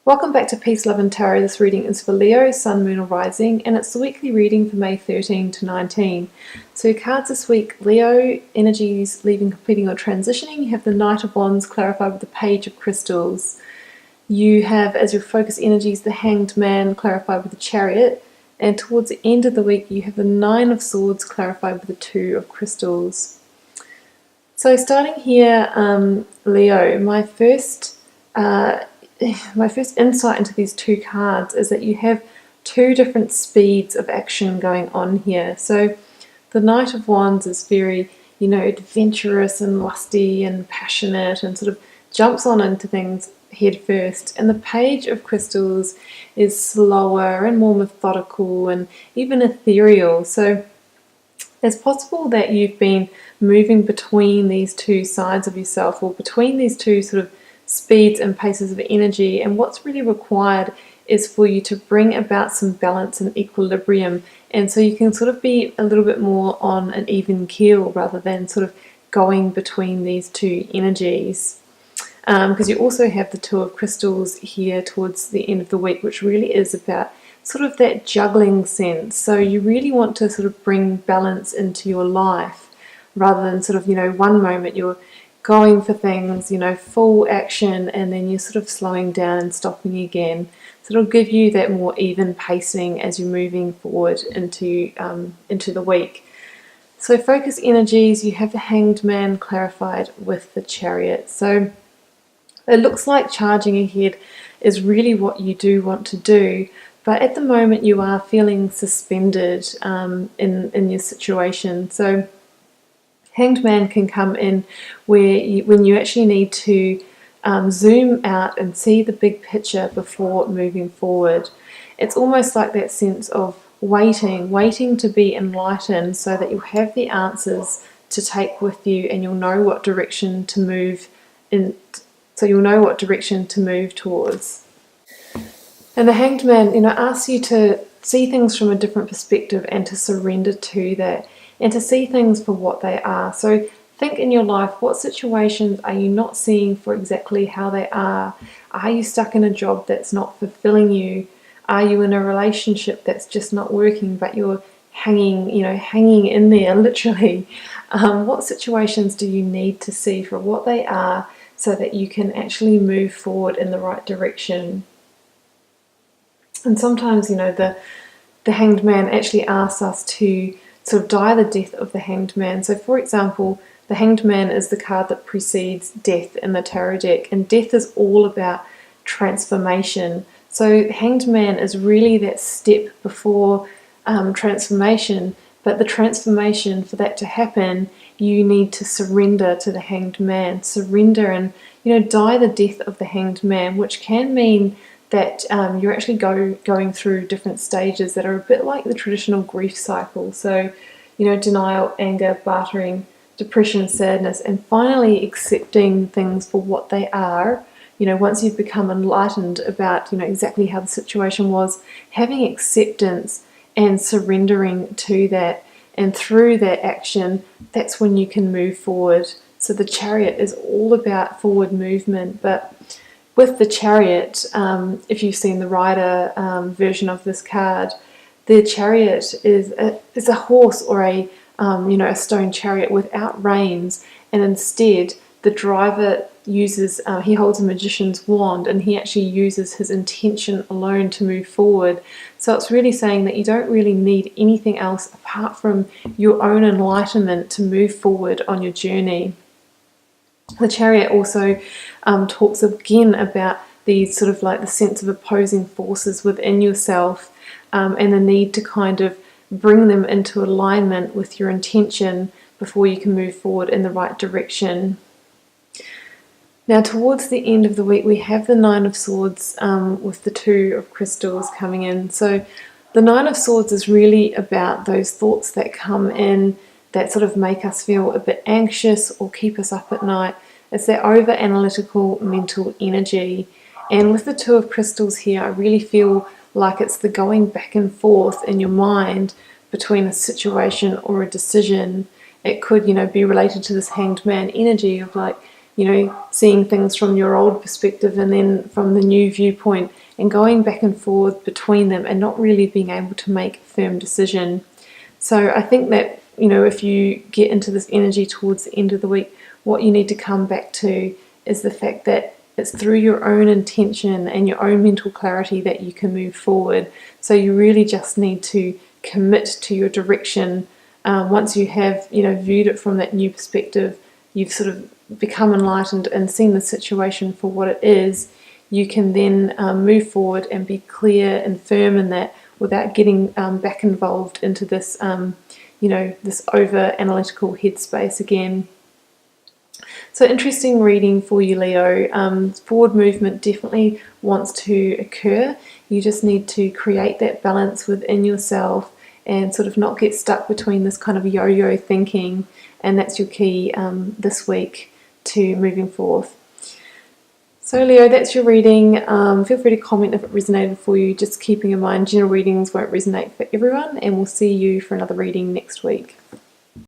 Welcome back to Peace, Love and Tarot. This reading is for Leo, Sun, Moon or Rising, and it's the weekly reading for May 13 to 19. So cards this week: Leo, energies leaving, completing or transitioning. You have the Knight of Wands clarified with the Page of Crystals. You have, as your focus energies, the Hanged Man clarified with the Chariot. And towards the end of the week, you have the Nine of Swords clarified with the Two of Crystals. So starting here, Leo, my first insight into these two cards is that you have two different speeds of action going on here. So the Knight of Wands is very, adventurous and lusty and passionate and sort of jumps on into things head first. And the Page of Crystals is slower and more methodical and even ethereal. So it's possible that you've been moving between these two sides of yourself, or between these two sort of speeds and paces of energy, and what's really required is for you to bring about some balance and equilibrium, and so you can sort of be a little bit more on an even keel rather than sort of going between these two energies. Because you also have the Two of Crystals here towards the end of the week, which really is about sort of that juggling sense. So you really want to sort of bring balance into your life rather than sort of, one moment you're going for things, full action, and then you're sort of slowing down and stopping again. So it'll give you that more even pacing as you're moving forward into the week. So focus energies, you have the Hanged Man clarified with the Chariot. So it looks like charging ahead is really what you do want to do, but at the moment you are feeling suspended in your situation. So Hanged Man can come in when you actually need to zoom out and see the big picture before moving forward. It's almost like that sense of waiting to be enlightened, so that you'll have the answers to take with you, and you'll know what direction to move in. So you'll know what direction to move towards. And the Hanged Man, asks you to see things from a different perspective and to surrender to that, and to see things for what they are. So think in your life, what situations are you not seeing for exactly how they are? Are you stuck in a job that's not fulfilling you? Are you in a relationship that's just not working, but you're hanging in there, literally? What situations do you need to see for what they are, so that you can actually move forward in the right direction? And sometimes, the Hanged Man actually asks us to sort of die the death of the Hanged Man. So for example, the Hanged Man is the card that precedes death in the tarot deck, and death is all about transformation. So Hanged Man is really that step before transformation, but the transformation, for that to happen, you need to surrender to the Hanged Man. Surrender and, die the death of the Hanged Man, which can mean that you're actually going through different stages that are a bit like the traditional grief cycle. So, denial, anger, bartering, depression, sadness, and finally accepting things for what they are. Once you've become enlightened about, exactly how the situation was, having acceptance and surrendering to that, and through that action, that's when you can move forward. So the Chariot is all about forward movement, but with the Chariot, if you've seen the Rider version of this card, the Chariot is a horse, or a stone chariot without reins, and instead the driver he holds a magician's wand, and he actually uses his intention alone to move forward. So it's really saying that you don't really need anything else apart from your own enlightenment to move forward on your journey. The Chariot also talks again about these sort of like the sense of opposing forces within yourself, and the need to kind of bring them into alignment with your intention before you can move forward in the right direction. Now towards the end of the week, we have the Nine of Swords with the Two of Crystals coming in. So the Nine of Swords is really about those thoughts that come in that sort of make us feel a bit anxious or keep us up at night. It's that over-analytical mental energy. And with the Two of Crystals here, I really feel like it's the going back and forth in your mind between a situation or a decision. It could, be related to this Hanged Man energy of like seeing things from your old perspective and then from the new viewpoint, and going back and forth between them and not really being able to make a firm decision. So I think that, if you get into this energy towards the end of the week, what you need to come back to is the fact that it's through your own intention and your own mental clarity that you can move forward. So you really just need to commit to your direction. Once you have, viewed it from that new perspective, you've sort of become enlightened and seen the situation for what it is, you can then move forward and be clear and firm in that without getting back involved into this, this over-analytical headspace again. So interesting reading for you, Leo. Forward movement definitely wants to occur. You just need to create that balance within yourself and sort of not get stuck between this kind of yo-yo thinking, and that's your key this week to moving forth. So Leo, that's your reading. Feel free to comment if it resonated for you. Just keeping in mind, general readings won't resonate for everyone, and we'll see you for another reading next week.